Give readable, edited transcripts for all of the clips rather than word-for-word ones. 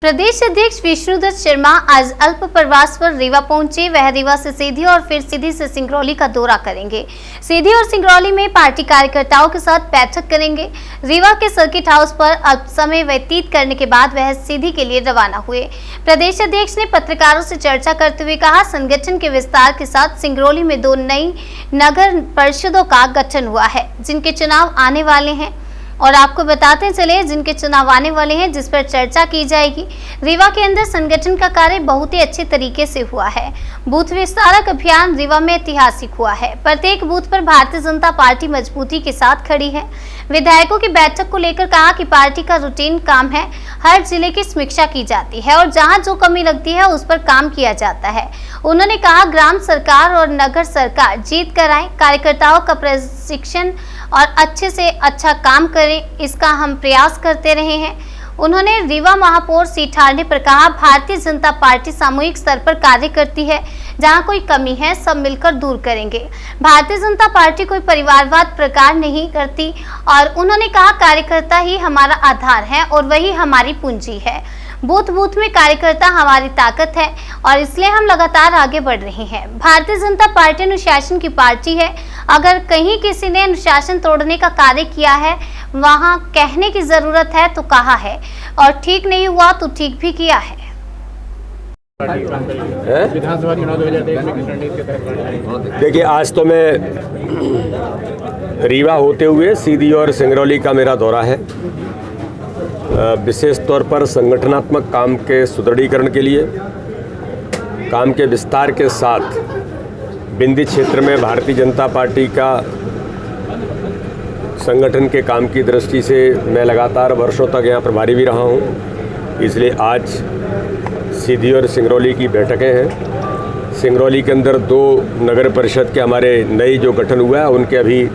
प्रदेश अध्यक्ष विष्णुदत्त शर्मा आज अल्प प्रवास पर रीवा पहुंचे। वह रीवा से सीधी और फिर सीधी से सिंगरौली का दौरा करेंगे। सीधी और सिंगरौली में पार्टी कार्यकर्ताओं के साथ बैठक करेंगे। रीवा के सर्किट हाउस पर अल्प समय व्यतीत करने के बाद वह सीधी के लिए रवाना हुए। प्रदेश अध्यक्ष ने पत्रकारों से चर्चा करते हुए कहा, संगठन के विस्तार के साथ सिंगरौली में 2 नई नगर परिषदों का गठन हुआ है, जिनके चुनाव आने वाले हैं और आपको बताते चले जिनके चुनाव आने वाले हैं, जिस पर चर्चा की जाएगी। रीवा के अंदर संगठन का कार्य बहुत ही अच्छे तरीके से हुआ है। बूथ विस्तारक अभियान रीवा में ऐतिहासिक हुआ है। प्रत्येक बूथ पर भारतीय जनता पार्टी मजबूती के साथ खड़ी है। विधायकों की बैठक को लेकर कहा कि पार्टी का रूटीन काम है, हर जिले की समीक्षा की जाती है और जहां जो कमी लगती है उस पर काम किया जाता है। उन्होंने कहा, ग्राम सरकार और नगर सरकार जीत कर आए, कार्यकर्ताओं का प्रशिक्षण और अच्छे से अच्छा काम करें, इसका हम प्रयास करते रहे हैं। उन्होंने रीवा महापौर सीट हारने पर कहा, भारतीय जनता पार्टी सामूहिक स्तर पर कार्य करती है, जहां कोई कमी है सब मिलकर दूर करेंगे। भारतीय जनता पार्टी कोई परिवारवाद प्रकार नहीं करती और उन्होंने कहा, कार्यकर्ता ही हमारा आधार है और वही हमारी पूंजी है। बूथ बूथ में कार्यकर्ता हमारी ताकत है और इसलिए हम लगातार आगे बढ़ रहे हैं। भारतीय जनता पार्टी अनुशासन की पार्टी है। अगर कहीं किसी ने अनुशासन तोड़ने का कार्य किया है, वहां कहने की जरूरत है तो कहा है, और ठीक नहीं हुआ तो ठीक भी किया है। विधानसभा चुनाव 2023 में किस रणनीति के तहत? देखिए, आज तो मैं रीवा होते हुए सीधी और सिंगरौली का मेरा दौरा है। विशेष तौर पर संगठनात्मक काम के सुदृढ़ीकरण के लिए, काम के विस्तार के साथ बिंदी क्षेत्र में भारतीय जनता पार्टी का संगठन के काम की दृष्टि से मैं लगातार वर्षों तक यहाँ प्रभारी भी रहा हूँ। इसलिए आज सीधी और सिंगरौली की बैठकें हैं। सिंगरौली के अंदर 2 नगर परिषद के हमारे नए जो गठन हुआ है, उनके अभी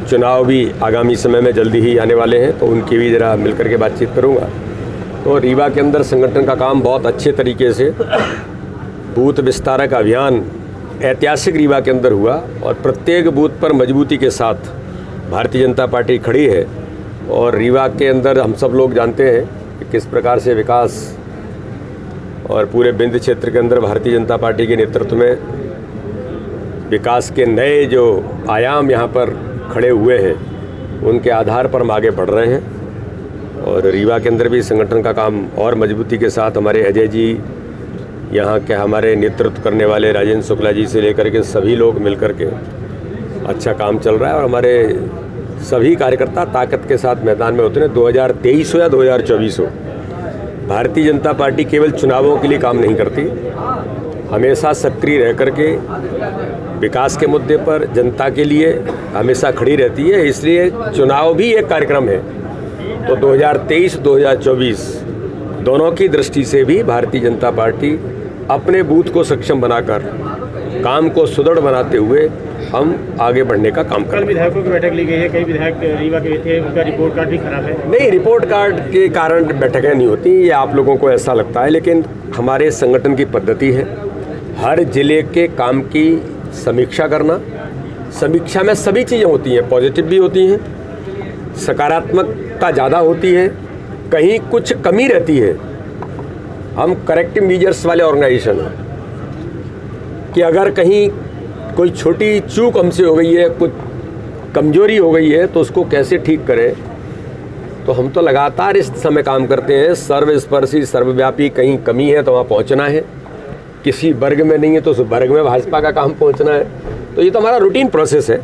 चुनाव भी आगामी समय में जल्दी ही आने वाले हैं, तो उनकी भी ज़रा मिलकर के बातचीत करूँगा। तो रीवा के अंदर संगठन का काम बहुत अच्छे तरीके से, बूथ विस्तारक अभियान ऐतिहासिक रीवा के अंदर हुआ और प्रत्येक बूथ पर मजबूती के साथ भारतीय जनता पार्टी खड़ी है। और रीवा के अंदर हम सब लोग जानते हैं कि किस प्रकार से विकास और पूरे बिंद क्षेत्र के अंदर भारतीय जनता पार्टी के नेतृत्व में विकास के नए जो आयाम यहाँ पर खड़े हुए हैं, उनके आधार पर हम आगे बढ़ रहे हैं। और रीवा के अंदर भी संगठन का काम और मजबूती के साथ हमारे अजय जी, यहाँ के हमारे नेतृत्व करने वाले राजेंद्र शुक्ला जी से लेकर के सभी लोग मिलकर के अच्छा काम चल रहा है। और हमारे सभी कार्यकर्ता ताकत के साथ मैदान में होते हैं। 2023 हो या 2024 हो, भारतीय जनता पार्टी केवल चुनावों के लिए काम नहीं करती, हमेशा सक्रिय रह करके विकास के मुद्दे पर जनता के लिए हमेशा खड़ी रहती है। इसलिए चुनाव भी एक कार्यक्रम है। तो 2023-2024 दोनों की दृष्टि से भी भारतीय जनता पार्टी अपने बूथ को सक्षम बनाकर, काम को सुदृढ़ बनाते हुए हम आगे बढ़ने का काम करें। कल विधायकों की बैठक ली गई है, कई विधायक रीवा के थे, उनका रिपोर्ट कार्ड भी खराब है। नहीं, रिपोर्ट कार्ड के कारण बैठकें नहीं होती, ये आप लोगों को ऐसा लगता है, लेकिन हमारे संगठन की पद्धति है हर जिले के काम की समीक्षा करना। समीक्षा में सभी चीज़ें होती हैं, पॉजिटिव भी होती हैं, सकारात्मकता ज़्यादा होती है, कहीं कुछ कमी रहती है। हम करेक्टिव मीजर्स वाले ऑर्गेनाइजेशन हैं कि अगर कहीं कोई छोटी चूक हमसे हो गई है, कुछ कमजोरी हो गई है, तो उसको कैसे ठीक करें। तो हम तो लगातार इस समय काम करते हैं, सर्वस्पर्शी सर्वव्यापी। कहीं कमी है तो वहाँ पहुँचना है, किसी वर्ग में नहीं है तो उस वर्ग में भाजपा का काम पहुँचना है। तो ये तो हमारा रूटीन प्रोसेस है।